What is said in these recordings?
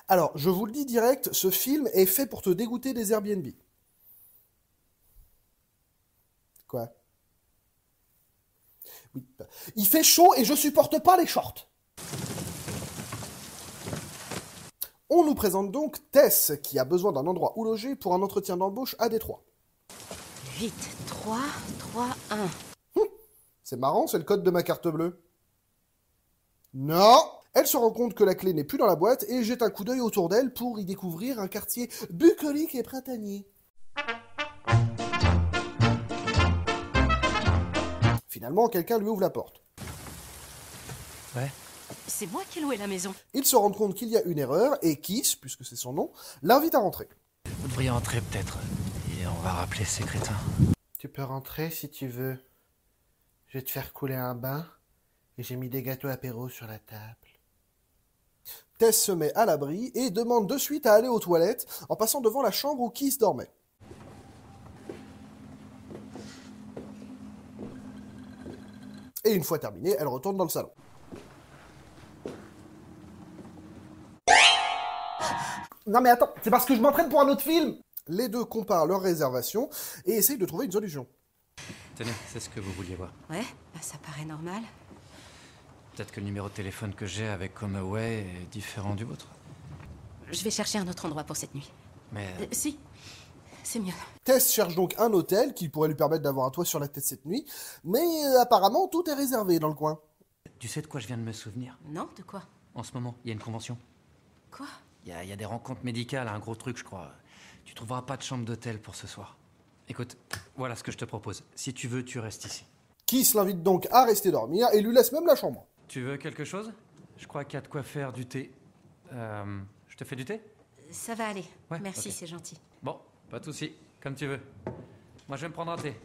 Alors, je vous le dis direct, ce film est fait pour te dégoûter des Airbnb. Quoi? Oui. Il fait chaud et je supporte pas les shorts. On nous présente donc Tess, qui a besoin d'un endroit où loger pour un entretien d'embauche à Détroit. 8, 3, 3, 1. C'est marrant, c'est le code de ma carte bleue. Non! Elle se rend compte que la clé n'est plus dans la boîte et jette un coup d'œil autour d'elle pour y découvrir un quartier bucolique et printanier. Finalement, quelqu'un lui ouvre la porte. Ouais. C'est moi qui ai loué la maison. Il se rend compte qu'il y a une erreur et Kiss, puisque c'est son nom, l'invite à rentrer. Vous devriez entrer peut-être. Et on va rappeler ces crétins. Tu peux rentrer si tu veux. Je vais te faire couler un bain et j'ai mis des gâteaux apéro sur la table. Tess se met à l'abri et demande de suite à aller aux toilettes en passant devant la chambre où Kiss dormait. Et une fois terminée, elle retourne dans le salon. Non mais attends, c'est parce que je m'entraîne pour un autre film. Les deux comparent leurs réservations et essayent de trouver une solution. Tenez, c'est ce que vous vouliez voir. Ouais, bah ça paraît normal. Peut-être que le numéro de téléphone que j'ai avec HomeAway est différent du vôtre. Je vais chercher un autre endroit pour cette nuit. Mais... Si, c'est mieux. Tess cherche donc un hôtel qui pourrait lui permettre d'avoir un toit sur la tête cette nuit, mais apparemment tout est réservé dans le coin. Tu sais de quoi je viens de me souvenir? Non, de quoi? En ce moment, il y a une convention. Quoi? Il y a des rencontres médicales, un gros truc, je crois. Tu trouveras pas de chambre d'hôtel pour ce soir. Écoute, voilà ce que je te propose. Si tu veux, tu restes ici. Kiss l'invite donc à rester dormir et lui laisse même la chambre. Tu veux quelque chose? Je crois qu'il y a de quoi faire du thé. Je te fais du thé? Ça va aller. Ouais, merci, ok. c'est gentil. Bon, pas de soucis, comme tu veux. Moi, je vais me prendre un thé.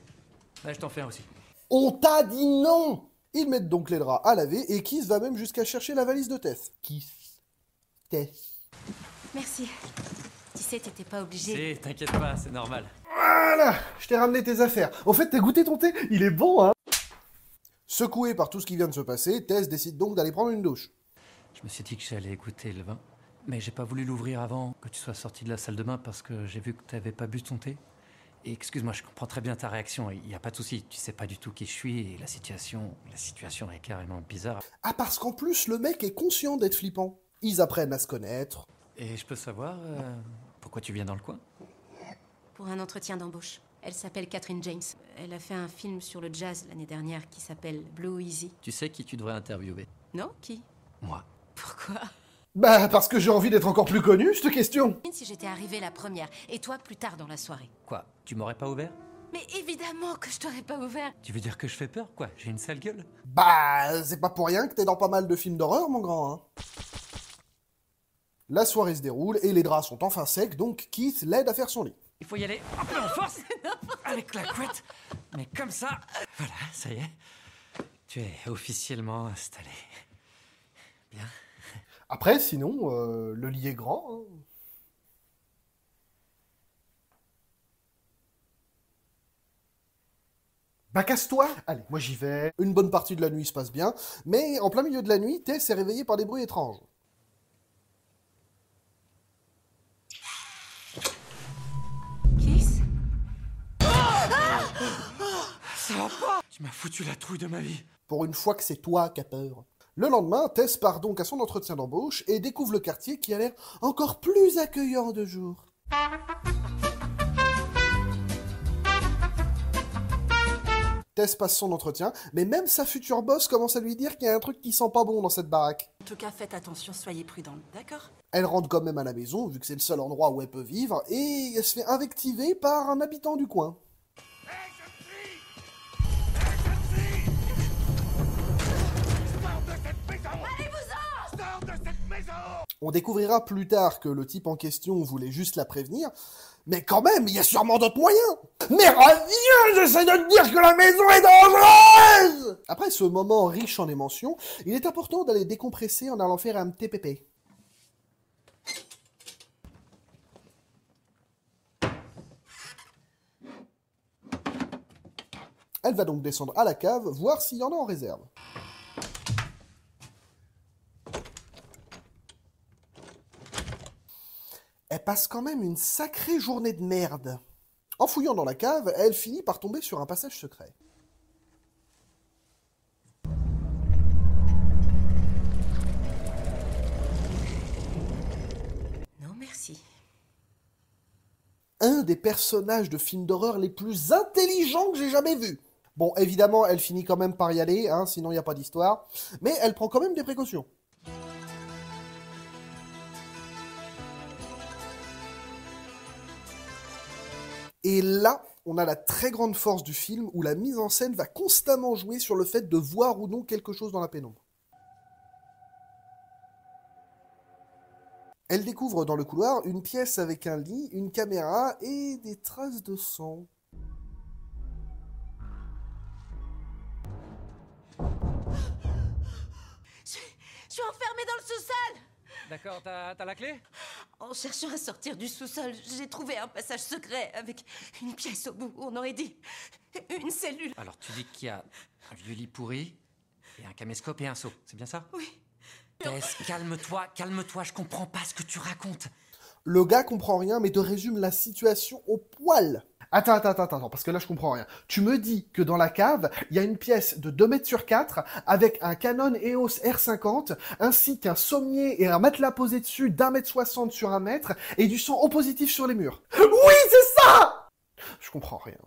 Là, je t'en fais un aussi. On t'a dit non! Ils mettent donc les draps à laver et Kiss va même jusqu'à chercher la valise de Tess. Kiss. Tess. Merci. Tu sais, t'étais pas obligé. Si, t'inquiète pas, c'est normal. Voilà, je t'ai ramené tes affaires. Au fait, t'as goûté ton thé? Il est bon, hein? Secouée par tout ce qui vient de se passer, Tess décide donc d'aller prendre une douche. Je me suis dit que j'allais goûter le vin, mais j'ai pas voulu l'ouvrir avant que tu sois sorti de la salle de bain parce que j'ai vu que t'avais pas bu ton thé. Et excuse-moi, je comprends très bien ta réaction, il y a pas de souci, tu sais pas du tout qui je suis et la situation est carrément bizarre. Ah, parce qu'en plus, le mec est conscient d'être flippant. Ils apprennent à se connaître. Et je peux savoir pourquoi tu viens dans le coin? Pour un entretien d'embauche. Elle s'appelle Catherine James. Elle a fait un film sur le jazz l'année dernière qui s'appelle Blue Easy. Tu sais qui tu devrais interviewer? Non? Qui? Moi. Pourquoi? Bah, parce que j'ai envie d'être encore plus connu, cette question. Si j'étais arrivée la première, et toi plus tard dans la soirée. Quoi? Tu m'aurais pas ouvert? Mais évidemment que je t'aurais pas ouvert. Tu veux dire que je fais peur, quoi? J'ai une sale gueule? Bah, c'est pas pour rien que t'es dans pas mal de films d'horreur, mon grand, hein. La soirée se déroule et les draps sont enfin secs, donc Keith l'aide à faire son lit. Il faut y aller un peu en force, avec la couette, mais comme ça. Voilà, ça y est. Tu es officiellement installé. Bien. Après, sinon, le lit est grand, hein. Bah casse-toi! Allez, moi j'y vais. Une bonne partie de la nuit se passe bien, mais en plein milieu de la nuit, Tess est réveillée par des bruits étranges. Kiss? Ça va pas! Tu m'as foutu la trouille de ma vie. Pour une fois que c'est toi qui as peur. Le lendemain, Tess part donc à son entretien d'embauche et découvre le quartier qui a l'air encore plus accueillant de jour. Tess passe son entretien, mais même sa future boss commence à lui dire qu'il y a un truc qui sent pas bon dans cette baraque. En tout cas, faites attention, soyez prudente, d'accord? Elle rentre quand même à la maison, vu que c'est le seul endroit où elle peut vivre, et elle se fait invectiver par un habitant du coin. On découvrira plus tard que le type en question voulait juste la prévenir, mais quand même, il y a sûrement d'autres moyens. Mais reviens, j'essaie de te dire que la maison est dangereuse. Après ce moment riche en émotions, il est important d'aller décompresser en allant faire un TPP. Elle va donc descendre à la cave, voir s'il y en a en réserve. Elle passe quand même une sacrée journée de merde. En fouillant dans la cave, elle finit par tomber sur un passage secret. Non, merci. Un des personnages de films d'horreur les plus intelligents que j'ai jamais vus. Bon, évidemment, elle finit quand même par y aller, hein, sinon il n'y a pas d'histoire. Mais elle prend quand même des précautions. Et là, on a la très grande force du film où la mise en scène va constamment jouer sur le fait de voir ou non quelque chose dans la pénombre. Elle découvre dans le couloir une pièce avec un lit, une caméra et des traces de sang. Je suis enfermée dans le sous-sol! D'accord, t'as la clé? En cherchant à sortir du sous-sol, j'ai trouvé un passage secret avec une pièce au bout. On aurait dit une cellule. Alors tu dis qu'il y a un vieux lit pourri, et un caméscope et un seau, c'est bien ça? Oui. Tess, calme-toi, je comprends pas ce que tu racontes. Le gars comprend rien, mais te résume la situation au poil. Attends, parce que là je comprends rien. Tu me dis que dans la cave, il y a une pièce de 2 mètres sur 4 avec un Canon EOS R50, ainsi qu'un sommier et un matelas posé dessus d'1 mètre 60 sur 1 mètre, et du sang O positif sur les murs. Oui, c'est ça! Je comprends rien.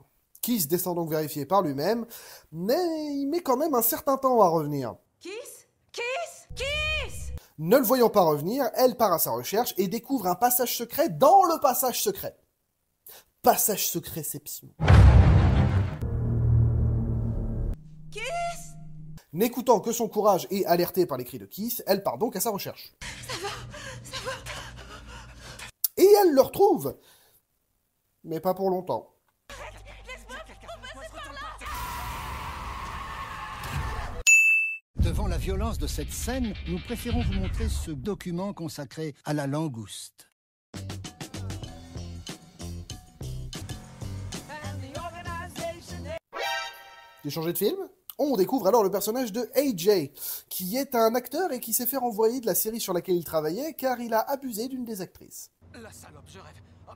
Keith descend donc vérifier par lui-même, mais il met quand même un certain temps à revenir. Kiss? Ne le voyant pas revenir, elle part à sa recherche et découvre un passage secret dans le passage secret. Passage secrétception. Kiss? N'écoutant que son courage et alertée par les cris de Keith, elle part donc à sa recherche. Ça va. Et elle le retrouve. Mais pas pour longtemps. Devant la violence de cette scène, nous préférons vous montrer ce document consacré à la langouste. J'ai changé de film? On découvre alors le personnage de AJ, qui est un acteur et qui s'est fait renvoyer de la série sur laquelle il travaillait car il a abusé d'une des actrices. La salope, je rêve. Oh,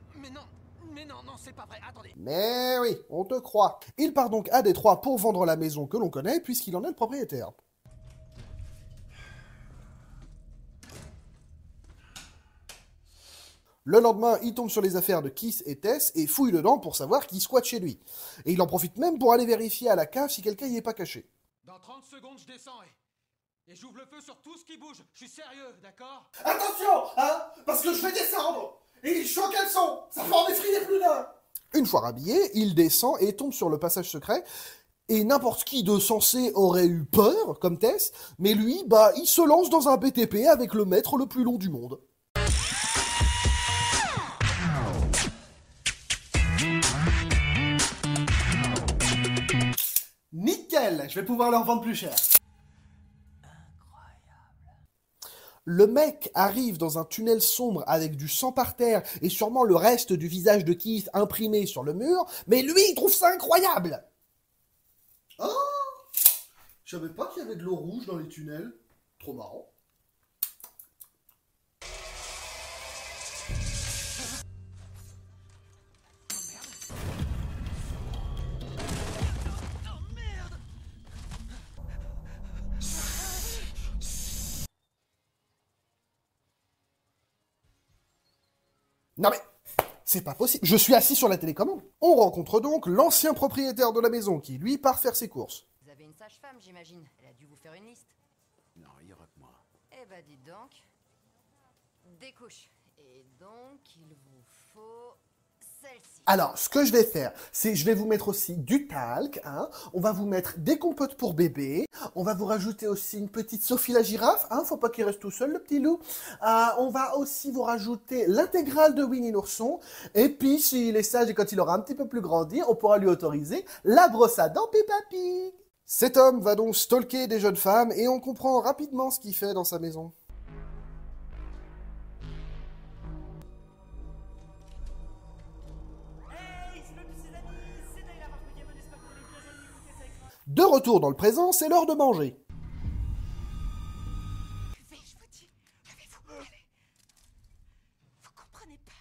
mais non, c'est pas vrai, attendez. Mais oui, on te croit. Il part donc à Détroit pour vendre la maison que l'on connaît puisqu'il en est le propriétaire. Le lendemain, il tombe sur les affaires de Keith et Tess et fouille dedans pour savoir qui squatte chez lui. Et il en profite même pour aller vérifier à la cave si quelqu'un y est pas caché. Dans 30 secondes, je descends et j'ouvre le feu sur tout ce qui bouge. Je suis sérieux, d'accord? Attention, hein, parce que je vais descendre. Et il chaud qu'elles sont, ça peut en effrayer plus d'un. Une fois rhabillé, il descend et tombe sur le passage secret. Et n'importe qui de sensé aurait eu peur, comme Tess, mais lui, il se lance dans un BTP avec le mètre le plus long du monde. Nickel, je vais pouvoir leur vendre plus cher. Le mec arrive dans un tunnel sombre avec du sang par terre et sûrement le reste du visage de Keith imprimé sur le mur, mais lui, il trouve ça incroyable. Oh, je savais pas qu'il y avait de l'eau rouge dans les tunnels. Trop marrant. Non mais, c'est pas possible. Je suis assis sur la télécommande. On rencontre donc l'ancien propriétaire de la maison qui, lui, part faire ses courses. Vous avez une sage-femme, j'imagine. Elle a dû vous faire une liste. Non, il y aura que moi. Eh ben, dites donc. Des couches. Et donc, il vous faut celle-ci. Alors, ce que je vais faire, c'est je vais vous mettre aussi du talc, hein. On va vous mettre des compotes pour bébé. On va vous rajouter aussi une petite Sophie la girafe, hein. Faut pas qu'il reste tout seul, le petit loup. On va aussi vous rajouter l'intégrale de Winnie l'ourson. Et puis, s'il est sage et quand il aura un petit peu plus grandi, on pourra lui autoriser la brosse à dents Peppa Pig. Cet homme va donc stalker des jeunes femmes et on comprend rapidement ce qu'il fait dans sa maison. De retour dans le présent, c'est l'heure de manger. Buvez, je vous dis. Levez-vous, allez. Vous comprenez pas.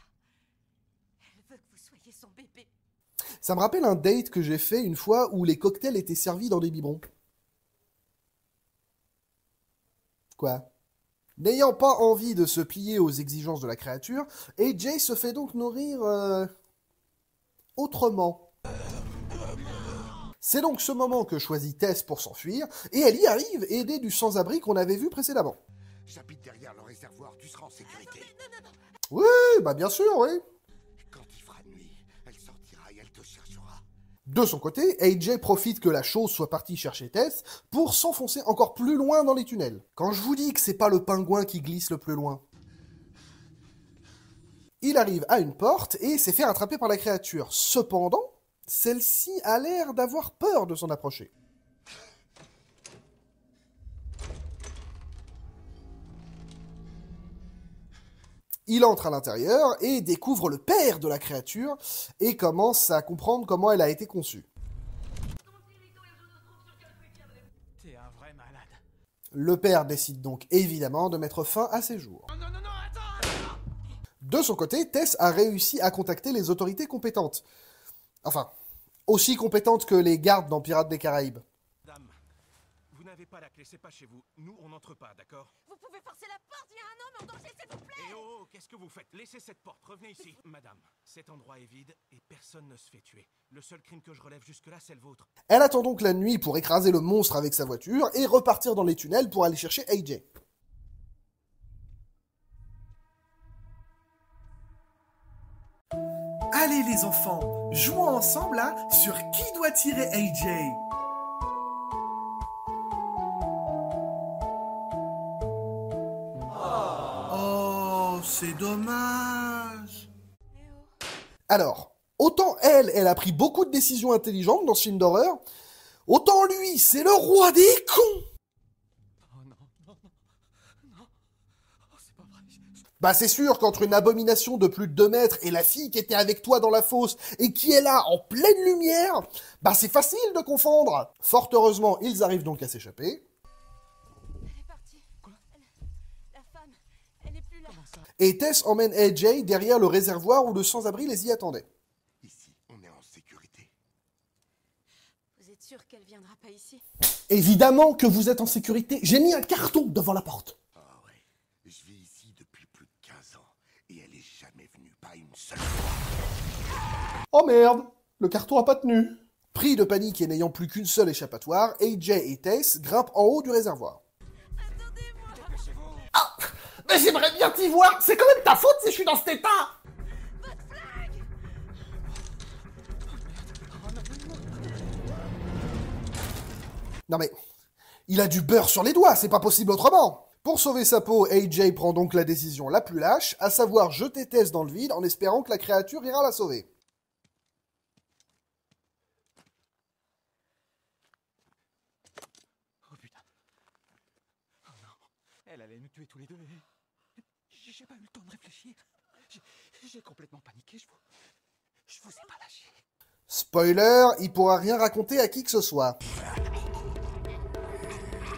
Elle veut que vous soyez son bébé. Ça me rappelle un date que j'ai fait une fois où les cocktails étaient servis dans des biberons. Quoi? N'ayant pas envie de se plier aux exigences de la créature, AJ se fait donc nourrir autrement. C'est donc ce moment que choisit Tess pour s'enfuir, et elle y arrive, aidée du sans-abri qu'on avait vu précédemment. J'habite derrière le réservoir, tu seras en sécurité. Oui, bah bien sûr, oui. Quand il fera nuit, elle sortira et elle te cherchera. De son côté, AJ profite que la chose soit partie chercher Tess pour s'enfoncer encore plus loin dans les tunnels. Quand je vous dis que c'est pas le pingouin qui glisse le plus loin. Il arrive à une porte et s'est fait rattraper par la créature. Cependant, celle-ci a l'air d'avoir peur de s'en approcher. Il entre à l'intérieur et découvre le père de la créature et commence à comprendre comment elle a été conçue. T'es un vrai malade. Le père décide donc évidemment de mettre fin à ses jours. Non, attends. De son côté, Tess a réussi à contacter les autorités compétentes. Enfin, aussi compétentes que les gardes dans Pirates des Caraïbes. Dame, vous n'avez pas la clé, c'est pas chez vous. Nous, on n'entre pas, d'accord? Vous pouvez forcer la porte, il y a un homme en danger, s'il vous plaît. Eh oh, qu'est-ce que vous faites? Laissez cette porte, revenez ici. Madame, cet endroit est vide et personne ne se fait tuer. Le seul crime que je relève jusque-là, c'est le vôtre. Elle attend donc la nuit pour écraser le monstre avec sa voiture et repartir dans les tunnels pour aller chercher AJ. Allez les enfants, jouons ensemble là sur qui doit tirer AJ. Oh, c'est dommage. Alors, autant elle a pris beaucoup de décisions intelligentes dans ce film d'horreur, autant lui, c'est le roi des cons. Bah c'est sûr qu'entre une abomination de plus de 2 mètres et la fille qui était avec toi dans la fosse et qui est là en pleine lumière, bah c'est facile de confondre. Fort heureusement, ils arrivent donc à s'échapper. Elle est partie. Quoi? La femme, elle est plus là. Et Tess emmène AJ derrière le réservoir où le sans-abri les y attendait. Ici, on est en sécurité. Vous êtes sûr qu'elle viendra pas ici? Évidemment que vous êtes en sécurité, j'ai mis un carton devant la porte. Ah ouais, je vis ici depuis plus de 15 ans et elle est jamais venue, pas une seule fois. Oh merde, le carton a pas tenu. Pris de panique et n'ayant plus qu'une seule échappatoire, AJ et Tess grimpent en haut du réservoir. Ah, mais j'aimerais bien t'y voir, c'est quand même ta faute si je suis dans cet état. Non mais, il a du beurre sur les doigts, c'est pas possible autrement. Pour sauver sa peau, AJ prend donc la décision la plus lâche, à savoir jeter Tess dans le vide en espérant que la créature ira la sauver. Oh putain. Oh non. Elle allait nous tuer tous les deux. J'ai pas eu le temps de réfléchir. J'ai complètement paniqué. Je vous ai pas lâché. Spoiler, il pourra rien raconter à qui que ce soit.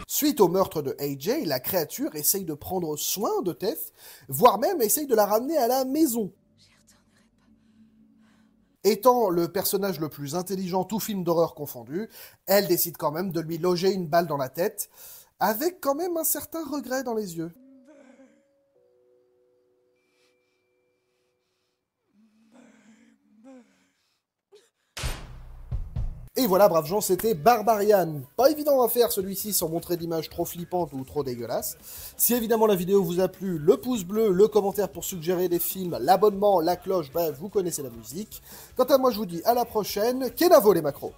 Suite au meurtre de AJ, la créature essaye de prendre soin de Tess, voire même essaye de la ramener à la maison. Étant le personnage le plus intelligent, tout film d'horreur confondu, elle décide quand même de lui loger une balle dans la tête, avec quand même un certain regret dans les yeux. Et voilà, braves gens, c'était Barbarian. Pas évident à faire celui-ci sans montrer d'images trop flippantes ou trop dégueulasses. Si évidemment la vidéo vous a plu, le pouce bleu, le commentaire pour suggérer des films, l'abonnement, la cloche, bref, vous connaissez la musique. Quant à moi, je vous dis à la prochaine. Kenavo les macros.